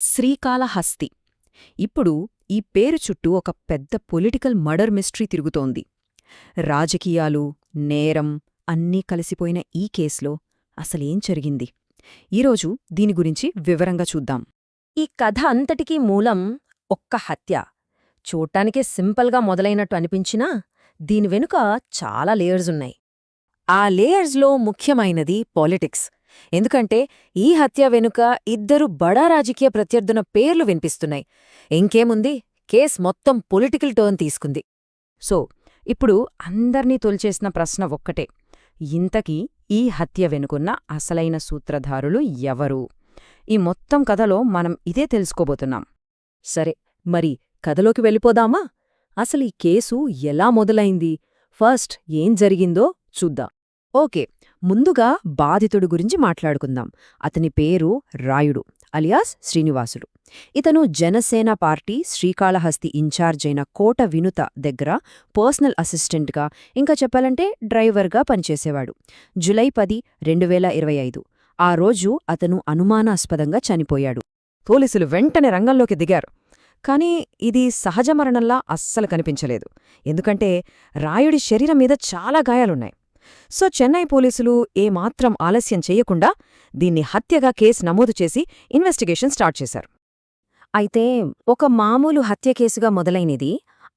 శ్రీకాళహస్తి. ఇప్పుడు ఈ పేరు చుట్టూ ఒక పెద్ద పొలిటికల్ మర్డర్ మిస్టరీ తిరుగుతోంది. రాజకీయాలు, నేరం అన్నీ కలిసిపోయిన ఈ కేసులో అసలేం జరిగింది? ఈరోజు దీని గురించి వివరంగా చూద్దాం. ఈ కథ అంతటికీ మూలం ఒక్క హత్య. చూడ్డానికే సింపుల్గా మొదలైనట్టు అనిపించినా దీని వెనుక చాలా లేయర్సున్నాయి. ఆ లేయర్స్లో ముఖ్యమైనది పాలిటిక్స్. ఎందుకంటే ఈ హత్య వెనుక ఇద్దరు బడా రాజకీయ ప్రత్యర్థుల పేర్లు వినిపిస్తున్నాయి. ఇంకేముంది, కేస్ మొత్తం పొలిటికల్ టర్న్ తీసుకుంది. సో ఇప్పుడు అందర్నీ తొలిచేసిన ప్రశ్న ఒక్కటే: ఇంతకీ ఈ హత్య వెనుకున్న అసలైన సూత్రధారులు ఎవరు? ఈ మొత్తం కథలో మనం ఇదే తెలుసుకోబోతున్నాం. సరే, మరి కథలోకి వెళ్ళిపోదామా? అసలు ఈ కేసు ఎలా మొదలైంది, ఫస్ట్ ఏం జరిగిందో చూద్దాం. ఓకే, ముందుగా బాధితుడి గురించి మాట్లాడుకుందాం. అతని పేరు రాయుడు అలియాస్ శ్రీనివాసులు. ఇతను జనసేన పార్టీ శ్రీకాళహస్తి ఇన్ఛార్జ్ అయిన కోట వినుత దగ్గర పర్సనల్ అసిస్టెంట్గా, ఇంకా చెప్పాలంటే డ్రైవర్గా పనిచేసేవాడు. జులై 10, 2025 ఆ రోజు అతను అనుమానాస్పదంగా చనిపోయాడు. పోలీసులు వెంటనే రంగంలోకి దిగారు. కానీ ఇది సహజ మరణంలా అస్సలు కనిపించలేదు. ఎందుకంటే రాయుడి శరీరం మీద చాలా గాయాలున్నాయి. సో చెన్నై పోలీసులు ఏమాత్రం ఆలస్యం చెయ్యకుండా దీన్ని హత్యగా కేసు నమోదు చేసి ఇన్వెస్టిగేషన్ స్టార్ట్ చేశారు. అయితే ఒక మామూలు హత్య కేసుగా మొదలైనది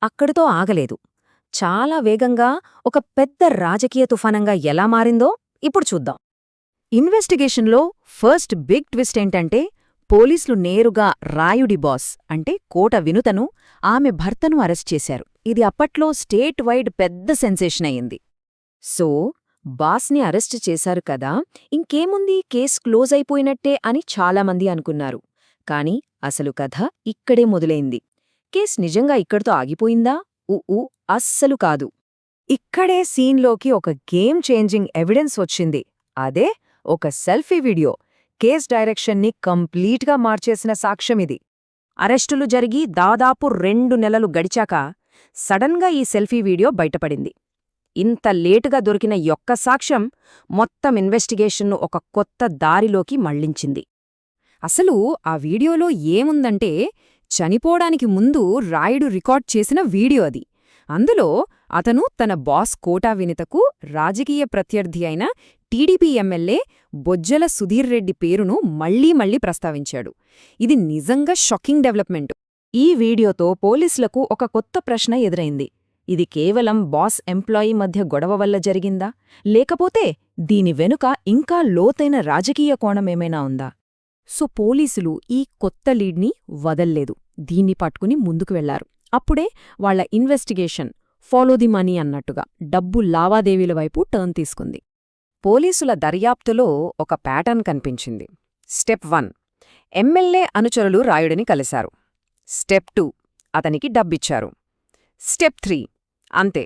అక్కడితో ఆగలేదు. చాలా వేగంగా ఒక పెద్ద రాజకీయ తుఫానంగా ఎలా మారిందో ఇప్పుడు చూద్దాం. ఇన్వెస్టిగేషన్లో ఫస్ట్ బిగ్ ట్విస్ట్ ఏంటంటే, పోలీసులు నేరుగా రాయుడి బాస్ అంటే కోట వినుతను, ఆమె భర్తను అరెస్ట్ చేశారు. ఇది అప్పట్లో స్టేట్ వైడ్ పెద్ద సెన్సేషన్ అయింది. సో బాస్ని అరెస్ట్ చేశారు కదా, ఇంకేముంది, కేస్ క్లోజ్ అయిపోయినట్టే అని చాలామంది అనుకున్నారు. కాని అసలు కథ ఇక్కడే మొదలైంది. కేస్ నిజంగా ఇక్కడితో ఆగిపోయిందా? అస్సలు కాదు. ఇక్కడే సీన్లోకి ఒక గేమ్ చేంజింగ్ ఎవిడెన్స్ వచ్చింది. అదే ఒక సెల్ఫీ వీడియో. కేస్ డైరెక్షన్ని కంప్లీట్గా మార్చేసిన సాక్ష్యమిది. అరెస్టులు జరిగి దాదాపు 2 నెలలు గడిచాక సడన్గా ఈ సెల్ఫీ వీడియో బయటపడింది. ఇంత లేటుగా దొరికిన యొక్క సాక్ష్యం మొత్తం ఇన్వెస్టిగేషన్ను ఒక కొత్త దారిలోకి మళ్లించింది. అసలు ఆ వీడియోలో ఏముందంటే, చనిపోవడానికి ముందు రాయుడు రికార్డ్ చేసిన వీడియో అది. అందులో అతను తన బాస్ కోటా వినితకు రాజకీయ ప్రత్యర్థి అయిన టీడీపీ ఎమ్మెల్యే బొజ్జల సుధీర్ రెడ్డి పేరును మళ్లీ ప్రస్తావించాడు. ఇది నిజంగా షాకింగ్ డెవలప్మెంట్. ఈ వీడియోతో పోలీసులకు ఒక కొత్త ప్రశ్న ఎదురైంది. ఇది కేవలం బాస్ ఎంప్లాయీ మధ్య గొడవ వల్ల జరిగిందా, లేకపోతే దీని వెనుక ఇంకా లోతైన రాజకీయ కోణమేమైనా ఉందా? సో పోలీసులు ఈ కొత్త లీడ్ని వదల్లేదు. దీన్ని పట్టుకుని ముందుకు వెళ్లారు. అప్పుడే వాళ్ల ఇన్వెస్టిగేషన్ ఫాలో ది మనీ అన్నట్టుగా డబ్బు లావాదేవీల వైపు టర్న్ తీసుకుంది. పోలీసుల దర్యాప్తులో ఒక ప్యాటర్న్ కనిపించింది. స్టెప్ 1, ఎమ్మెల్యే అనుచరులు రాయుడిని కలిశారు. స్టెప్ 2, అతనికి డబ్బిచ్చారు. స్టెప్ 3, అంతే,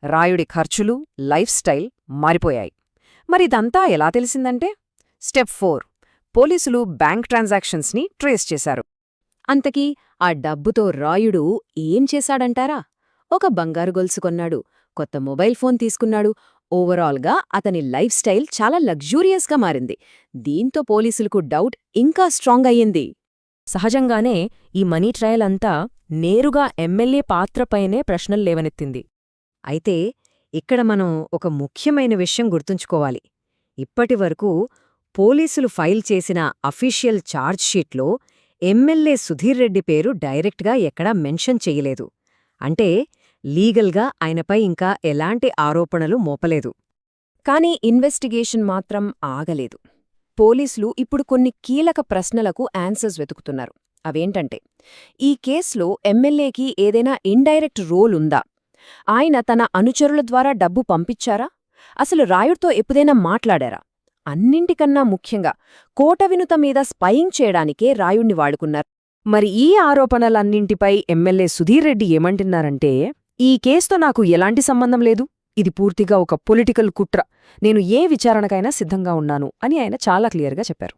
రాయుడి ఖర్చులు, లైఫ్ స్టైల్ మారిపోయాయి. మరిదంతా ఎలా తెలిసిందంటే, స్టెప్ 4, పోలీసులు బ్యాంక్ ట్రాన్సాక్షన్స్ని ట్రేస్ చేశారు. అంతకీ ఆ డబ్బుతో రాయుడు ఏం చేశాడంటారా? ఒక బంగారు గొలుసు కొన్నాడు, కొత్త మొబైల్ ఫోన్ తీసుకున్నాడు. ఓవరాల్గా అతని లైఫ్ స్టైల్ చాలా లగ్జూరియస్గా మారింది. దీంతో పోలీసులకు డౌట్ ఇంకా స్ట్రాంగ్ అయ్యింది. సహజంగానే ఈ మనీ ట్రయల్ అంతా నేరుగా ఎమ్మెల్యే పాత్రపైనే ప్రశ్నలు లేవనెత్తింది. అయితే ఇక్కడ మనం ఒక ముఖ్యమైన విషయం గుర్తుంచుకోవాలి. ఇప్పటివరకు పోలీసులు ఫైల్ చేసిన అఫీషియల్ ఛార్జ్షీట్లో ఎమ్మెల్యే సుధీర్ రెడ్డి పేరు డైరెక్ట్గా ఎక్కడా మెన్షన్ చెయ్యలేదు. అంటే లీగల్గా ఆయనపై ఇంకా ఎలాంటి ఆరోపణలు మోపలేదు. కానీ ఇన్వెస్టిగేషన్ మాత్రం ఆగలేదు. పోలీసులు ఇప్పుడు కొన్ని కీలక ప్రశ్నలకు ఆన్సర్స్ వెతుకుతున్నారు. అవేంటంటే, ఈ కేసులో ఎమ్మెల్యేకి ఏదైనా ఇండైరెక్ట్ రోల్ ఉందా? ఆయన తన అనుచరుల ద్వారా డబ్బు పంపించారా? అసలు రాయుడితో ఎప్పుడైనా మాట్లాడారా? అన్నింటికన్నా ముఖ్యంగా కోట వినుత మీద స్పైయింగ్ చేయడానికే రాయుణ్ణి వాడుకున్నారు. మరి ఈ ఆరోపణలన్నింటిపై ఎమ్మెల్యే సుధీర్ రెడ్డి ఏమంటున్నారంటే, ఈ కేసుతో నాకు ఎలాంటి సంబంధం లేదు, ఇది పూర్తిగా ఒక పొలిటికల్ కుట్ర, నేను ఏ విచారణకైనా సిద్ధంగా ఉన్నాను అని ఆయన చాలా క్లియర్గా చెప్పారు.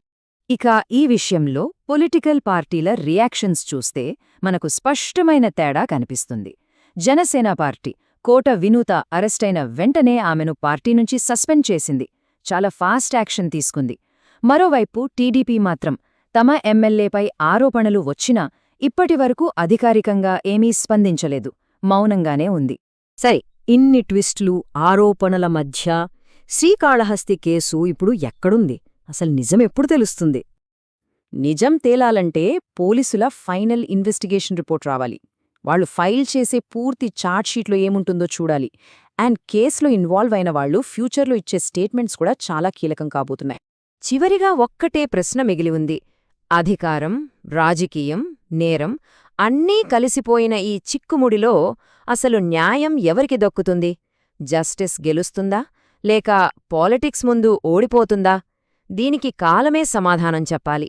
ఇక ఈ విషయంలో పొలిటికల్ పార్టీల రియాక్షన్స్ చూస్తే మనకు స్పష్టమైన తేడా కనిపిస్తుంది. జనసేన పార్టీ కోట వినూత అరెస్టైన వెంటనే ఆమెను పార్టీ నుంచి సస్పెండ్ చేసింది. చాలా ఫాస్ట్ యాక్షన్ తీసుకుంది. మరోవైపు టీడీపీ మాత్రం తమ ఎమ్మెల్యేపై ఆరోపణలు వచ్చినా ఇప్పటివరకు అధికారికంగా ఏమీ స్పందించలేదు, మౌనంగానే ఉంది. సరే, ఇన్ని ట్విస్టులు, ఆరోపణల మధ్య శ్రీకాళహస్తి కేసు ఇప్పుడు ఎక్కడుంది? అసలు నిజమెప్పుడు తెలుస్తుంది? నిజం తేలాలంటే పోలీసుల ఫైనల్ ఇన్వెస్టిగేషన్ రిపోర్ట్ రావాలి. వాళ్ళు ఫైల్ చేసే పూర్తి ఛార్జ్షీట్లో ఏముంటుందో చూడాలి. అండ్ కేసులో ఇన్వాల్వ్ అయిన వాళ్ళు ఫ్యూచర్లో ఇచ్చే స్టేట్మెంట్స్ కూడా చాలా కీలకం కాబోతున్నాయి. చివరిగా ఒక్కటే ప్రశ్న మిగిలి ఉంది. అధికారం, రాజకీయం, నేరం అన్నీ కలిసిపోయిన ఈ చిక్కుముడిలో అసలు న్యాయం ఎవరికి దక్కుతుంది? జస్టిస్ గెలుస్తుందా లేక పాలిటిక్స్ ముందు ఓడిపోతుందా? దీనికి కాలమే సమాధానం చెప్పాలి.